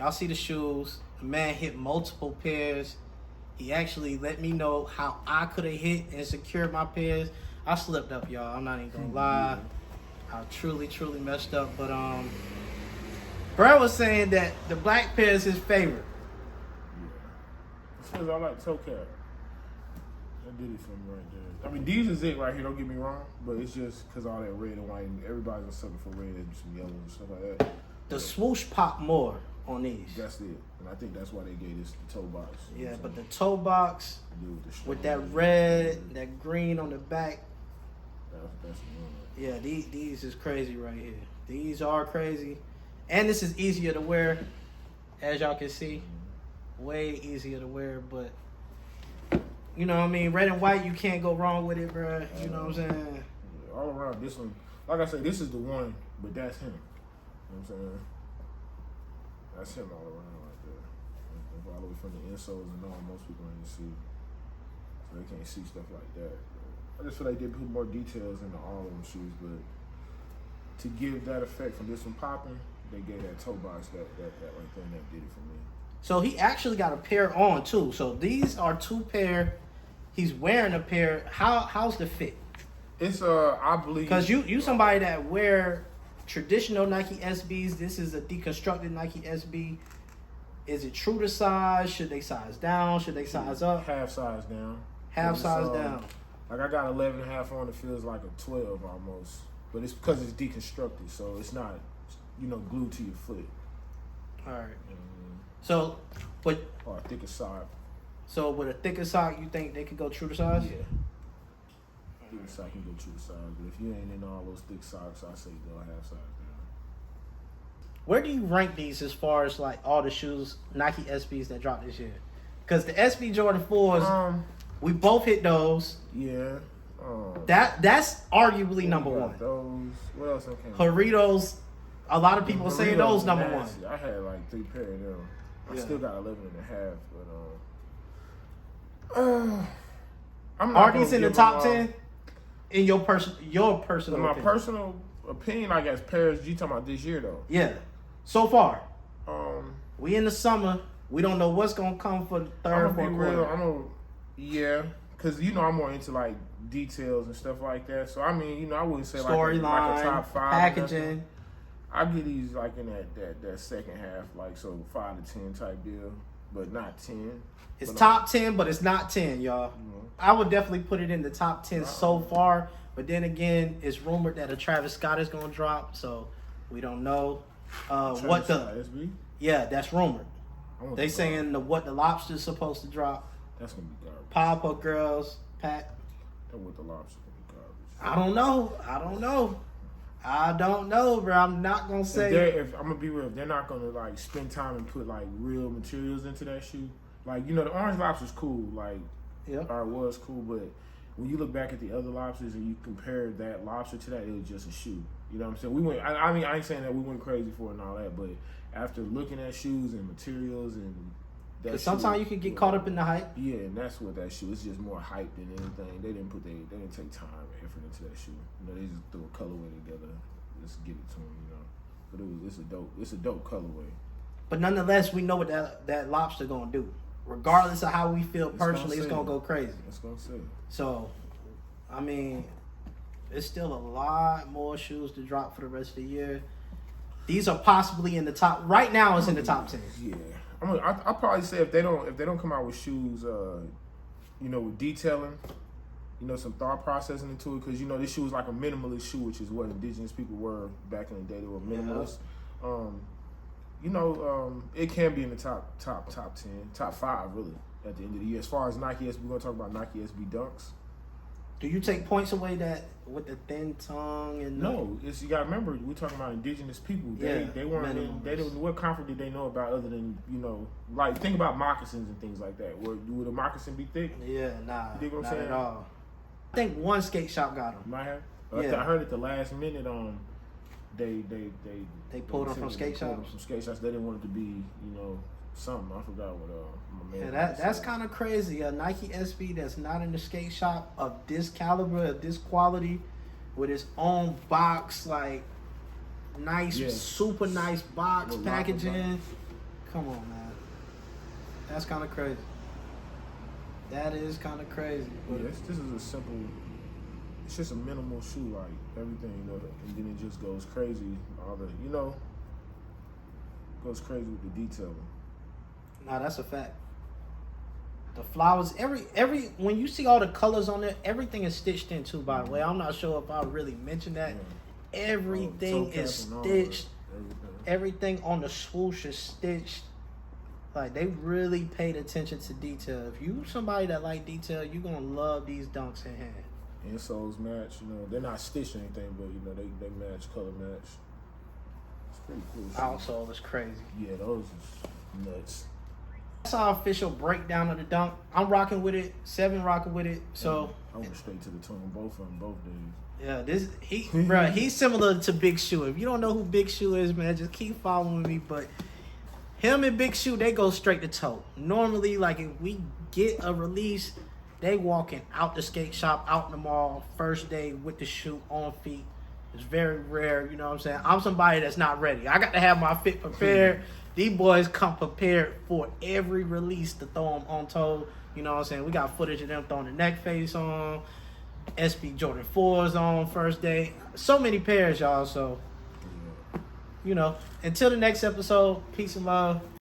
y'all see the shoes. The man hit multiple pairs. He actually let me know how I could have hit and secured my pairs. I slipped up, y'all. I'm not even gonna lie. I truly messed up. But Brad was saying that the black pair is his favorite. It's because I like toe cap. That did it for me right there. I mean, these is it right here, don't get me wrong. But it's just because all that red and white, and everybody's a sucker for red and some yellow and stuff like that. The swoosh pop more on these. That's it. And I think that's why they gave this the toe box. Yeah, but the toe box with that red, that green on the back. That's yeah, these is crazy right here. These are crazy. And this is easier to wear, as y'all can see. Way easier to wear, but you know what I mean? Red and white, you can't go wrong with it, bro. You know what I'm saying? Yeah, all around this one, like I said, this is the one, but that's him. You know what I'm saying? That's him all around right there. All the way from the insoles and all, most people ain't see. So they can't see stuff like that. I just feel like they put more details into all of them shoes, but to give that effect from this one popping, they gave that toe box that right there, and that did it for me. So he actually got a pair on too. So these are two pair. He's wearing a pair. How's the fit? It's I believe because you somebody that wear traditional Nike SBs. This is a deconstructed Nike SB. Is it true to size? Should they size down? Should they size up? Half size down. Half size down. Like I got 11.5 on. It feels like a 12 almost, but it's because it's deconstructed, so it's not, glued to your foot. All right. So, but or a thicker sock. So with a thicker sock, you think they could go true to size? Yeah. Thicker sock can go true to size, but if you ain't in all those thick socks, I say go half size down. Where do you rank these as far as like all the shoes, Nike SBs that dropped this year? Because the SB Jordan 4s, we both hit those. Yeah. That's arguably number one. Those. What else? Okay. Doritos. A lot of people say those number one. I had like 3 pair of them. I still got 11.5, but are these in the top 10? In your personal in my opinion? personal opinion, I guess pairs. You talking about this year though? Yeah. So far, we in the summer. We don't know what's gonna come for the third or fourth quarter. Because I'm more into like details and stuff like that. So I mean, I wouldn't say like a top 5 packaging. I get these like in that second half, like so 5 to 10 type deal, but not 10. It's top 10, but it's not 10, y'all. Mm-hmm. I would definitely put it in the top 10 so far, but then again, it's rumored that a Travis Scott is gonna drop, so we don't know what the SB? Yeah, that's rumored. They saying what the Lobster's supposed to drop. That's gonna be garbage. Pop-Up Girls, Pat. That what the Lobster's gonna be garbage. I don't know, bro. I'm not gonna say. If I'm gonna be real, if they're not gonna like spend time and put like real materials into that shoe. Like the orange lobster's cool, like or it was cool, but when you look back at the other lobsters and you compare that lobster to that, it was just a shoe. You know what I'm saying? We went. I mean, I ain't saying that we went crazy for it and all that, but after looking at shoes and materials and that, sometimes you can get caught up in the hype. Yeah, and that's what that shoe. It's just more hype than anything. They didn't take time and effort into that shoe. They just threw a colorway together. Just give it to them, But it's a dope colorway. But nonetheless, we know what that lobster gonna do. Regardless of how we feel personally, it's gonna go crazy. It's gonna say. So, I mean, there's still a lot more shoes to drop for the rest of the year. These are possibly in the top. Right now, it's in the top 10. Yeah, I'll probably say if they don't come out with shoes, with detailing, some thought processing into it, because this shoe is like a minimalist shoe, which is what indigenous people were back in the day. They were minimalist. It can be in the top 10, top 5 really at the end of the year. As far as Nike SB, we're gonna talk about Nike SB Dunks. Do you take points away that with the thin tongue and no? You gotta remember we're talking about indigenous people. They weren't. They didn't. What comfort did they know about other than like think about moccasins and things like that. Would a moccasin be thick? Yeah, nah, you dig what I'm not saying? At all. I think one skate shop got them. Might have. Yeah. I heard at the last minute they pulled them from skate shops. From skate shops, they didn't want it to be something. I forgot what my man. Yeah, that's kind of crazy. A Nike SB that's not in the skate shop of this caliber, of this quality, with its own box, like nice, super nice box packaging. Come on, man. That's kind of crazy. That is kind of crazy. Yeah, this is a simple. It's just a minimal shoe, like everything, you know, and then it just goes crazy. All the, you know, goes crazy with the detailing. Nah, that's a fact. The flowers, every when you see all the colors on it, everything is stitched in too. By the way, I'm not sure if I really mentioned that. Yeah. Everything is stitched. Everything on the swoosh is stitched. Like, they really paid attention to detail. If you somebody that like detail, you're gonna love these dunks in hand. Insoles match, you know, they're not stitched or anything, but you know they match, color match. It's pretty cool. Outsole is crazy. Yeah, those is nuts. That's our official breakdown of the dunk. I'm rocking with it. 7 rocking with it. So I went straight to the tune, both of them, both days. Yeah, he's similar to Big Shoe. If you don't know who Big Shoe is, man, just keep following me. But him and Big Shoe, they go straight to toe. Normally, like, if we get a release, they walking out the skate shop, out in the mall, first day with the shoe on feet. It's very rare, you know what I'm saying? I'm somebody that's not ready. I got to have my fit prepared. These boys come prepared for every release to throw them on toe. You know what I'm saying? We got footage of them throwing the neck face on. SB Jordan 4s on first day. So many pairs, y'all. So, you know, until the next episode, peace and love.